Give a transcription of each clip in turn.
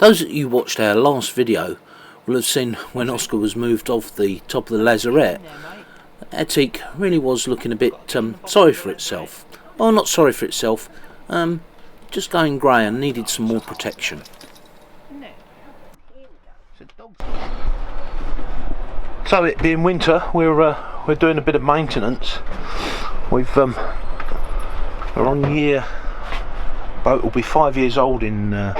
Those of you who watched our last video will have seen when Oscar was moved off the top of the lazarette, our teak really was looking a bit sorry for itself. Well, not sorry for itself, just going grey and needed some more protection. So it being winter, we're doing a bit of maintenance. We're on year, boat will be 5 years old in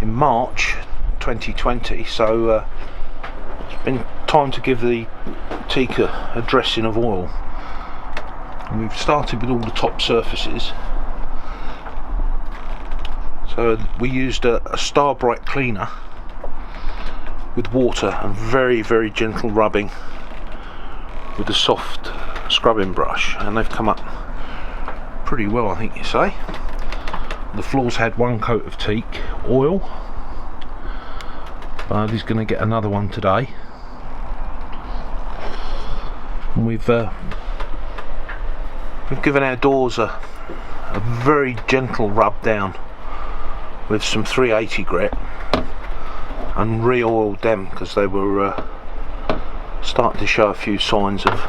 March 2020, so it's been time to give the teak a dressing of oil. And we've started with all the top surfaces. So we used a Star Brite cleaner with water and very, very gentle rubbing with a soft scrubbing brush, and they've come up pretty well, I think you say. The floors had one coat of teak oil. He's going to get another one today. And we've given our doors a very gentle rub down with some 380 grit and re-oiled them because they were starting to show a few signs of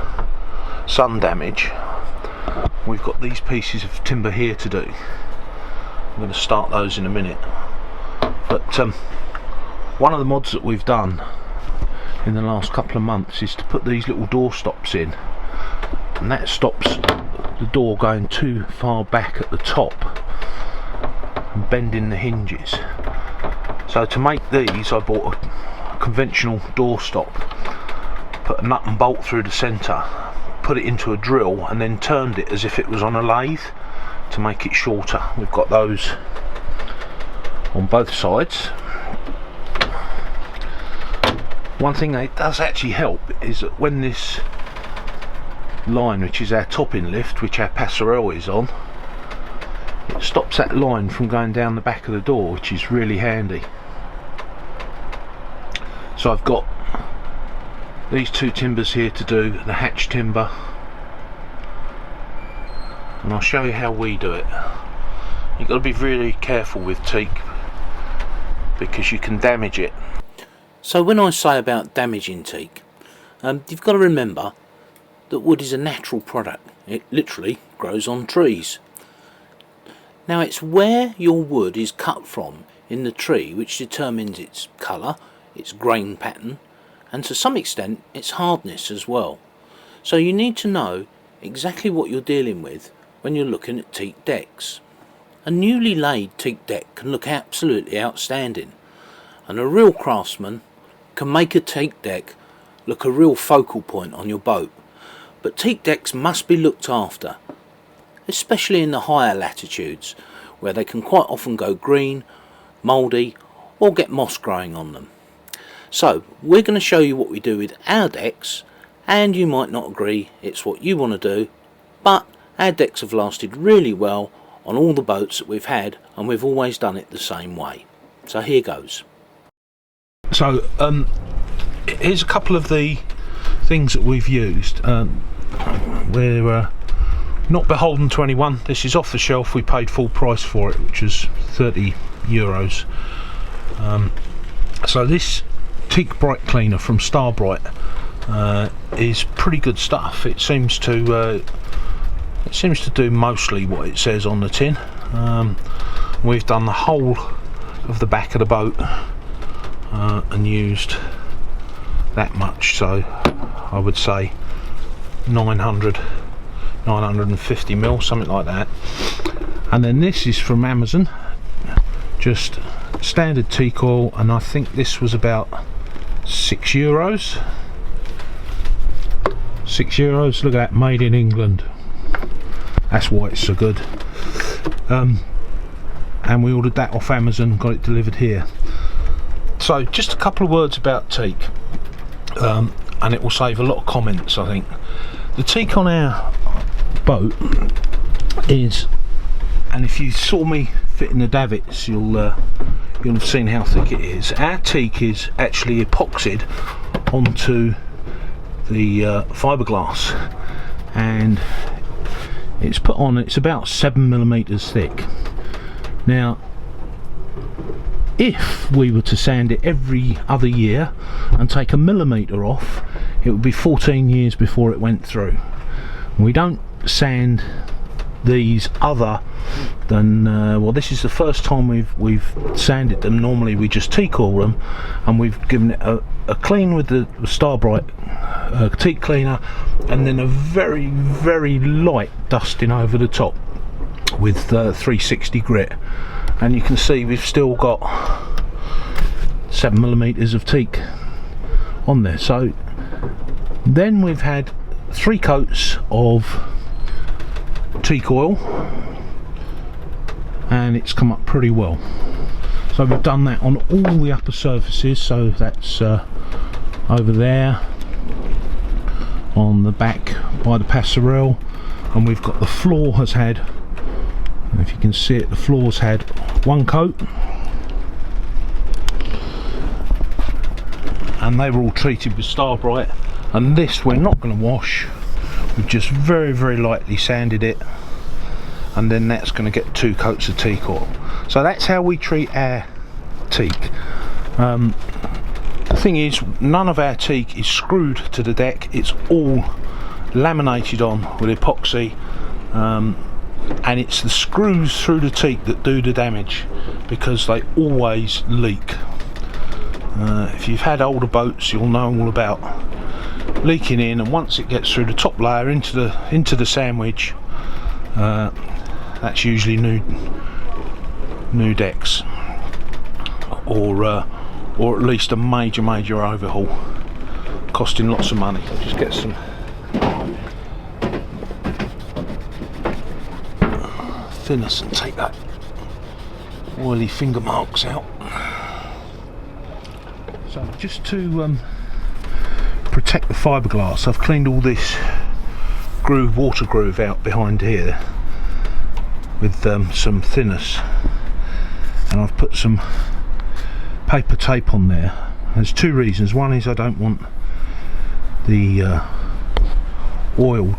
sun damage. We've got these pieces of timber here to do. I'm going to start those in a minute, but one of the mods that we've done in the last couple of months is to put these little door stops in, and that stops the door going too far back at the top and bending the hinges. So to make these, I bought a conventional door stop, put a nut and bolt through the centre, put it into a drill, and then turned it as if it was on a lathe to make it shorter. We've got those on both sides. One thing that does actually help is that when this line, which is our topping lift, which our passerelle is on, it stops that line from going down the back of the door, which is really handy. So I've got these two timbers here to do, the hatch timber, and I'll show you how we do it. You've got to be really careful with teak because you can damage it. So when I say about damaging teak, you've got to remember that wood is a natural product. It literally grows on trees. Now it's where your wood is cut from in the tree which determines its colour, its grain pattern, and to some extent its hardness as well. So you need to know exactly what you're dealing with when you're looking at teak decks. A newly laid teak deck can look absolutely outstanding, and a real craftsman can make a teak deck look a real focal point on your boat. But teak decks must be looked after, especially in the higher latitudes where they can quite often go green, mouldy, or get moss growing on them. So we're going to show you what we do with our decks, and you might not agree it's what you want to do, but our decks have lasted really well on all the boats that we've had, and we've always done it the same way. So here goes. So here's a couple of the things that we've used. We're not beholden to anyone. This is off the shelf. We paid full price for it, which was €30. So this Teak Brite cleaner from Star Brite is pretty good stuff. It seems to do mostly what it says on the tin. We've done the whole of the back of the boat and used that much, so I would say 950 mil, something like that. And then this is from Amazon, just standard teak oil, and I think this was about €6. €6. Look at that, made in England. That's why it's so good. And we ordered that off Amazon, got it delivered here. So just a couple of words about teak, and it will save a lot of comments, I think. The teak on our boat is, and if you saw me fitting the davits, you'll have seen how thick it is. Our teak is actually epoxied onto the fiberglass, and it's put on, it's about 7mm thick. Now if we were to sand it every other year and take a millimetre off, it would be 14 years before it went through. We don't sand these other than well, this is the first time we've sanded them. Normally we just teak oil them, and we've given it a clean with the Star Brite teak cleaner, and then a very, very light dusting over the top with 360 grit, and you can see we've still got 7mm of teak on there. So then we've had 3 coats of teak oil, and it's come up pretty well. So we've done that on all the upper surfaces, so that's over there on the back by the passerelle, and we've got the floor has had, if you can see it, the floor's had 1 coat, and they were all treated with Star Brite, and this we're not going to wash. We've just very, very lightly sanded it, and then that's going to get 2 coats of teak oil. So that's how we treat our teak. The thing is, none of our teak is screwed to the deck, it's all laminated on with epoxy, and it's the screws through the teak that do the damage, because they always leak. If you've had older boats, you'll know all about leaking in, and once it gets through the top layer into the sandwich, that's usually new decks, or at least a major overhaul, costing lots of money. I'll just get some thinners and take that oily finger marks out. So just to protect the fiberglass, I've cleaned all this water groove out behind here with some thinners, and I've put some paper tape on there. There's 2 reasons. One is I don't want the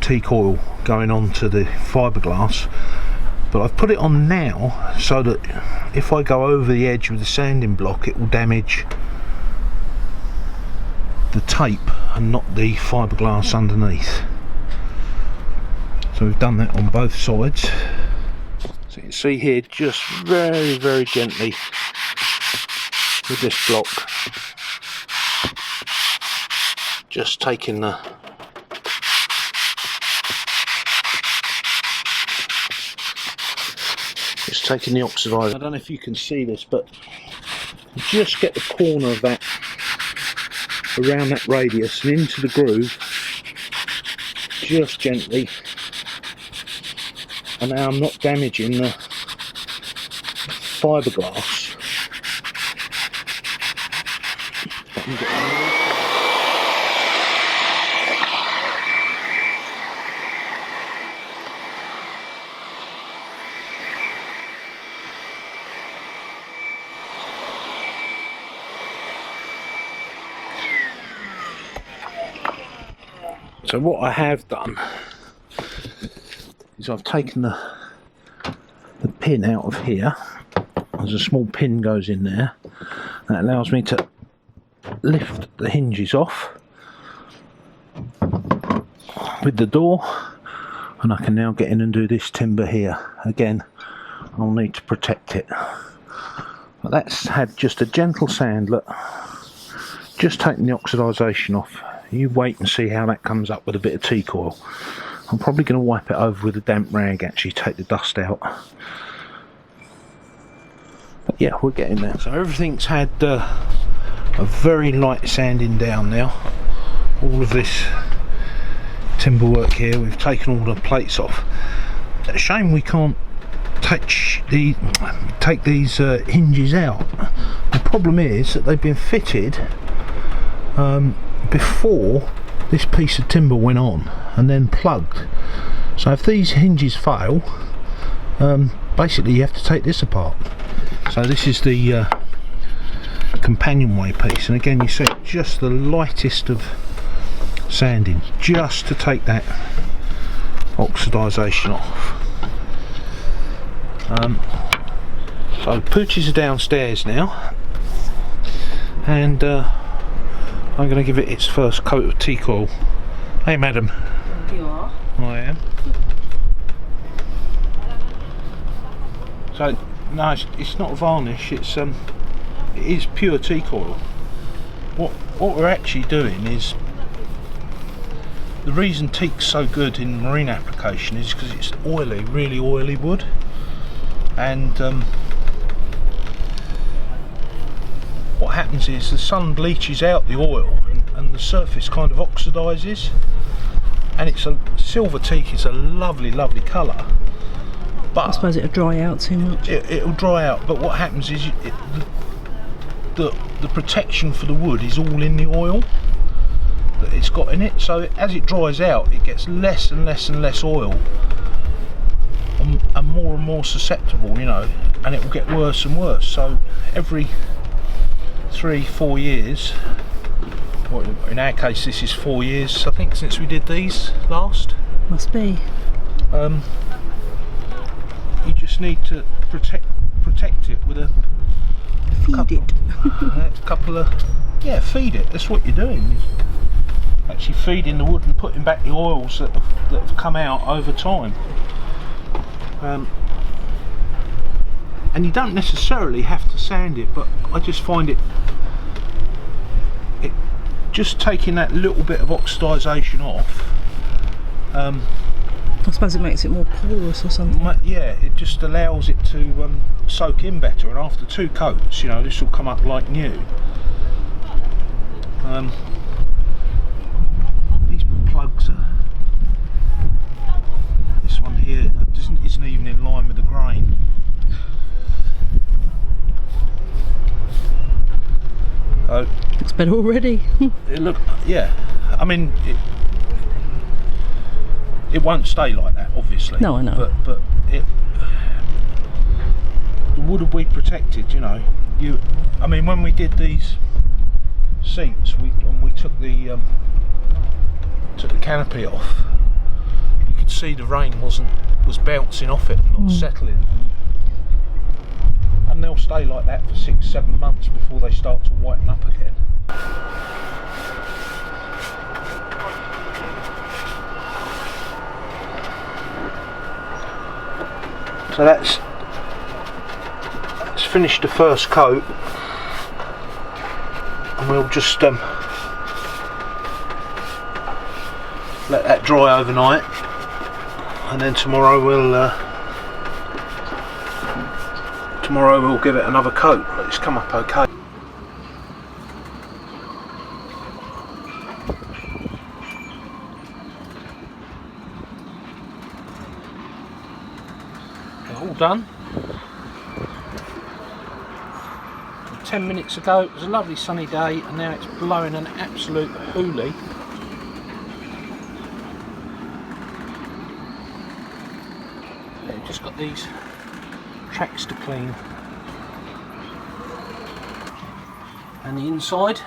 teak oil going onto the fiberglass, but I've put it on now so that if I go over the edge with the sanding block, it will damage the tape and not the fiberglass underneath. So we've done that on both sides. So you can see here, just very, very gently with this block, just taking the oxidizer. I don't know if you can see this, but just get the corner of that around that radius and into the groove, just gently, and now I'm not damaging the fiberglass. So what I have done is I've taken the pin out of here. There's a small pin goes in there that allows me to lift the hinges off with the door, and I can now get in and do this timber here. Again, I'll need to protect it, but that's had just a gentle sand. Look, just taking the oxidisation off. You wait and see how that comes up with a bit of teak oil. I'm probably going to wipe it over with a damp rag, actually take the dust out. But yeah, we're getting there. So everything's had a very light sanding down now. All of this timber work here, we've taken all the plates off. It's a shame we can't take these hinges out. The problem is that they've been fitted before this piece of timber went on and then plugged. So if these hinges fail, basically you have to take this apart. So this is the companionway piece, and again you see just the lightest of sanding just to take that oxidisation off. So Poochie's are downstairs now, and I'm going to give it its first coat of teak oil. Hey madam. You are? I am. So no, it's not varnish, it is pure teak oil. What we're actually doing is, the reason teak's so good in marine application is because it's oily, really oily wood, and what happens is the sun bleaches out the oil and the surface kind of oxidises, and it's a silver teak is a lovely colour, but I suppose it'll dry out too much. It'll dry out, but what happens is the protection for the wood is all in the oil that it's got in it, so as it dries out it gets less and less oil, and more susceptible, you know, and it will get worse and worse. So every 3-4 years, well, in our case this is 4 years I think since we did these last. Must be. You just need to protect it with a couple of feed it. That's what you're doing. Actually feeding the wood and putting back the oils that have come out over time. And you don't necessarily have to sand it, but I just find it just taking that little bit of oxidisation off. I suppose it makes it more porous or something. Yeah, it just allows it to soak in better, and after 2 coats, you know, this will come up like new. These plugs are, this one here isn't even in line with the grain. Looks better already. Yeah, I mean it won't stay like that, obviously. No, I know. But the wood will be protected, you know. I mean, when we did these seats, when we took the canopy off, you could see the rain was bouncing off it, not settling. And they'll stay like that for 6-7 months before they start to whiten up again. So that's finished the first coat, and we'll just let that dry overnight, and then tomorrow we'll give it another coat. It's come up okay. All done. 10 minutes ago it was a lovely sunny day, and now it's blowing an absolute hoolie. Just got these tracks to clean, and the inside,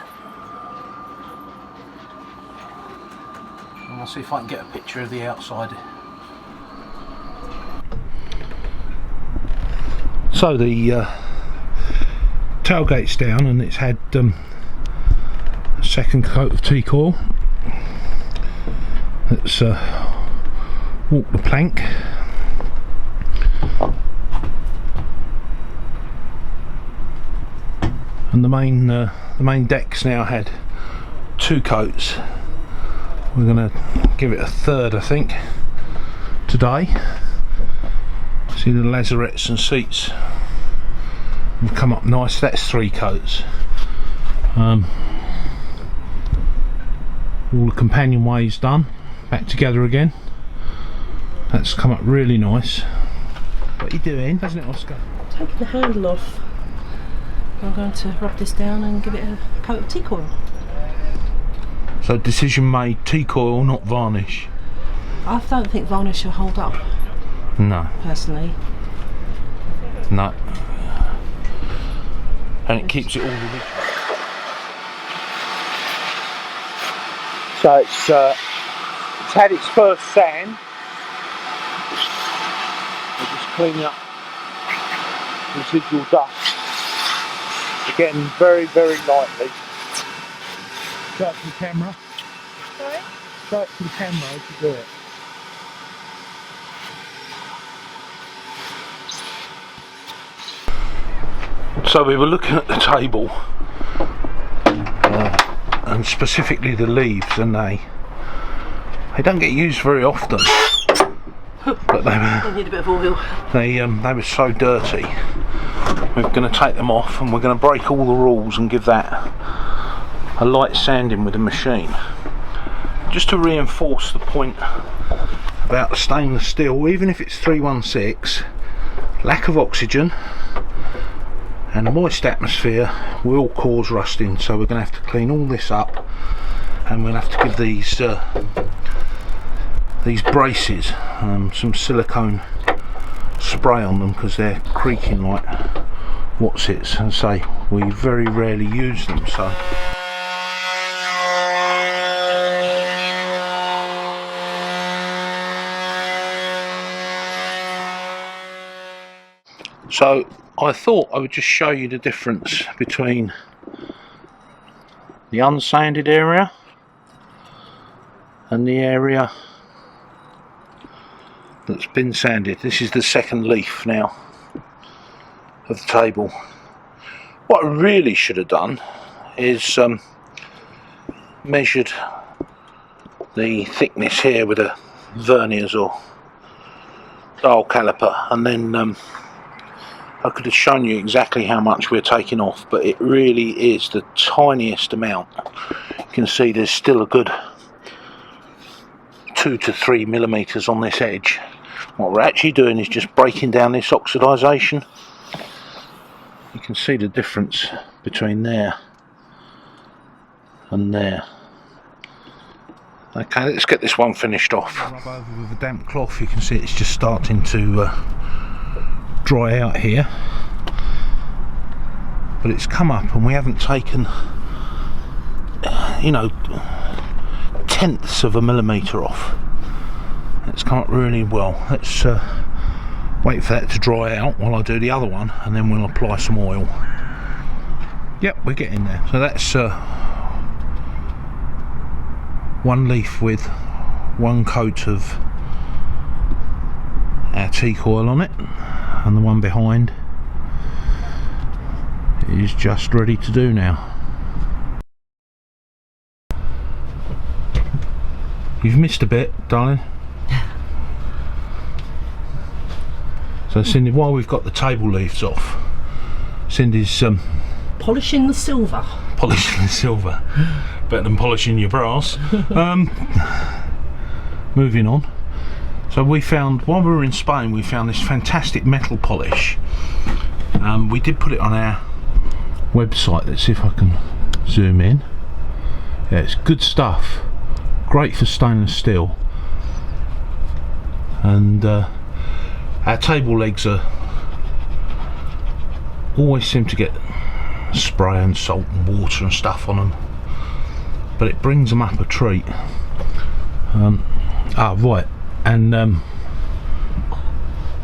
and I'll see if I can get a picture of the outside. So the tailgate's down, and it's had a second coat of teak oil. Let's walk the plank. And the main deck's now had 2 coats. We're going to give it a third, I think, today. See, the lazarettes and seats will come up nice. That's 3 coats. All the companionway's done, back together again. That's come up really nice. What are you doing, isn't it, Oscar? Taking the handle off. I'm going to rub this down and give it a coat of teak oil. So decision made, teak oil, not varnish. I don't think varnish will hold up. No. Personally. No. And it keeps it all original. So it's had its first sand. We're just cleaning up residual dust again very, very lightly. Show it to the camera. Sorry? Show it to the camera as you do it. So we were looking at the table and specifically the leaves, and they don't get used very often, but I need a bit of oil. they were so dirty. We're going to take them off and we're going to break all the rules and give that a light sanding with a machine, just to reinforce the point about stainless steel. Even if it's 316, lack of oxygen and a moist atmosphere will cause rusting, so we're going to have to clean all this up, and we'll have to give these braces some silicone spray on them because they're creaking like whatsits, and say we very rarely use them. So I thought I would just show you the difference between the unsanded area and the area that's been sanded. This is the second leaf now of the table. What I really should have done is measured the thickness here with a verniers or dial caliper, and then I could have shown you exactly how much we're taking off, but it really is the tiniest amount. You can see there's still a good 2 to 3 millimeters on this edge. What we're actually doing is just breaking down this oxidization. You can see the difference between there and there. Okay, let's get this one finished off. Rub over with a damp cloth. You can see it's just starting to dry out here, but it's come up and we haven't taken, you know, tenths of a millimetre off. It's come up really well. Let's wait for that to dry out while I do the other one, and then we'll apply some oil. Yep, we're getting there. So that's one leaf with one coat of our teak oil on it, and the one behind is just ready to do now. You've missed a bit, darling. So Cindy, while we've got the table leaves off, Cindy's Polishing the silver. Polishing the silver. Better than polishing your brass. Moving on. So we found, while we were in Spain, we found this fantastic metal polish. We did put it on our website. Let's see if I can zoom in. Yeah, it's good stuff. Great for stainless steel. And our table legs always seem to get spray and salt and water and stuff on them, but it brings them up a treat. Right, and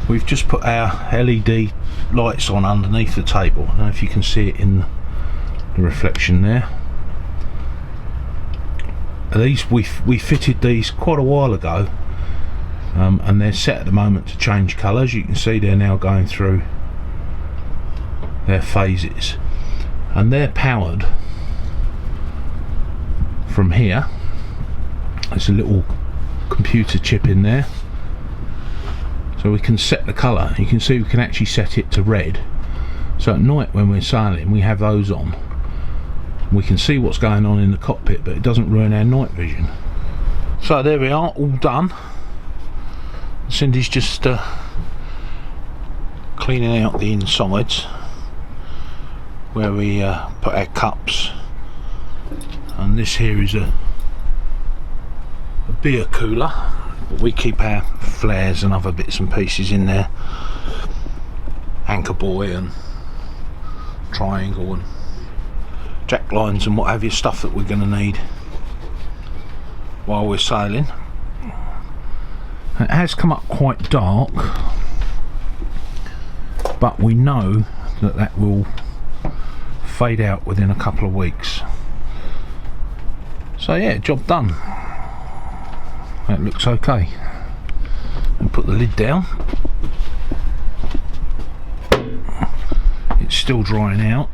we've just put our LED lights on underneath the table. I don't know if you can see it in the reflection there. These we fitted these quite a while ago, and they're set at the moment to change colours. You can see they're now going through their phases, and they're powered from here. There's a little computer chip in there, so we can set the colour. You can see we can actually set it to red, so at night when we're sailing we have those on. We can see what's going on in the cockpit, but it doesn't ruin our night vision. So there we are, all done. Cindy's just cleaning out the insides where we put our cups, and this here is a beer cooler, but we keep our flares and other bits and pieces in there, anchor buoy and triangle and jack lines and what have you, stuff that we're going to need while we're sailing. It has come up quite dark, but we know that that will fade out within a couple of weeks. So yeah, job done. That looks okay. And put the lid down. It's still drying out.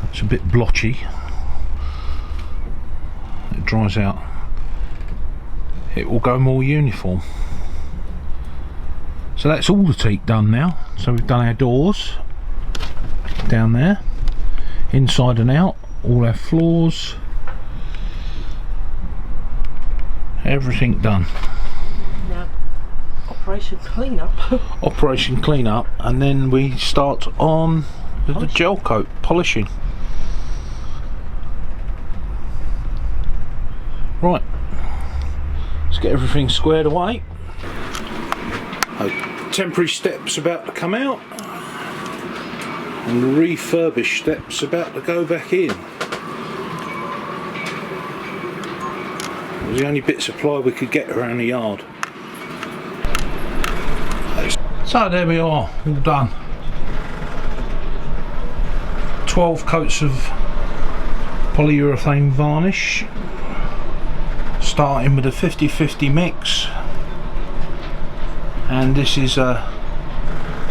It's a bit blotchy. It dries out. It will go more uniform. So that's all the teak done now. So we've done our doors down there, inside and out, all our floors, everything done. Now, operation cleanup. Operation cleanup, and then we start on with the gel coat polishing. Right, let's get everything squared away. Temporary steps about to come out, and the refurbished steps about to go back in. It was the only bits of ply we could get around the yard. So there we are, all done. 12 coats of polyurethane varnish, starting with a 50-50 mix, and this is a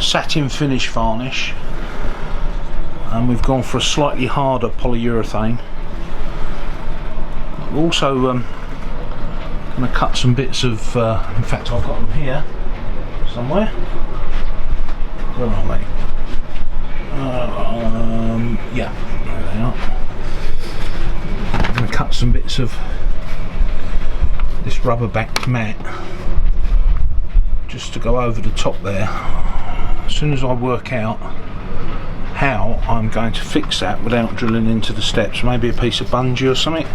satin finish varnish, and we've gone for a slightly harder polyurethane. We're also going to cut some bits of, in fact I've got them here somewhere. Where are they? Yeah, there they are. I'm going to cut some bits of this rubber backed mat just to go over the top there. As soon as I work out how I'm going to fix that without drilling into the steps, maybe a piece of bungee or something,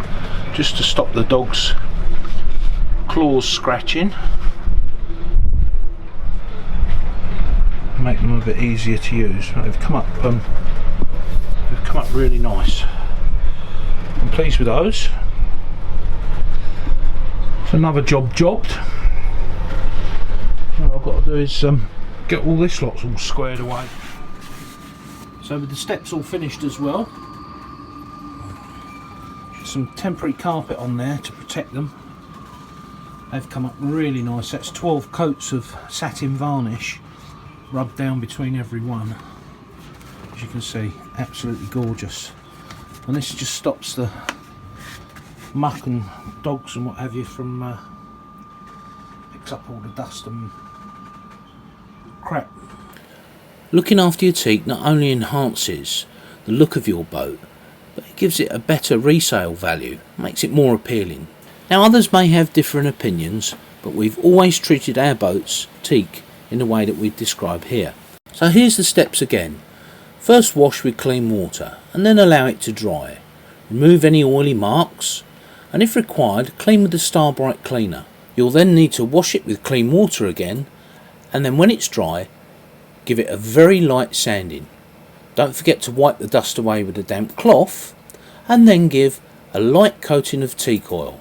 just to stop the dog's claws scratching, make them a bit easier to use. They've come up really nice. I'm pleased with those. So another job jobbed. What I've got to do is get all this lot all squared away. So with the steps all finished as well, some temporary carpet on there to protect them. They've come up really nice. That's 12 coats of satin varnish rubbed down between every one. As you can see, absolutely gorgeous. And this just stops the muck and dogs and what have you from picks up all the dust and crap. Looking after your teak not only enhances the look of your boat, but it gives it a better resale value, makes it more appealing. Now others may have different opinions, but we've always treated our boats, teak, in the way that we describe here. So here's the steps again. First wash with clean water and then allow it to dry. Remove any oily marks, and if required clean with the Star Brite cleaner. You'll then need to wash it with clean water again, and then when it's dry give it a very light sanding. Don't forget to wipe the dust away with a damp cloth, and then give a light coating of teak oil.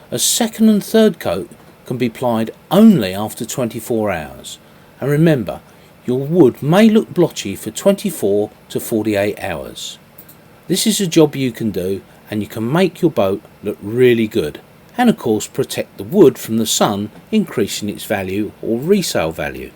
A second and third coat can be applied only after 24 hours, and remember, your wood may look blotchy for 24 to 48 hours. This is a job you can do, and you can make your boat look really good, and of course protect the wood from the sun, increasing its value or resale value.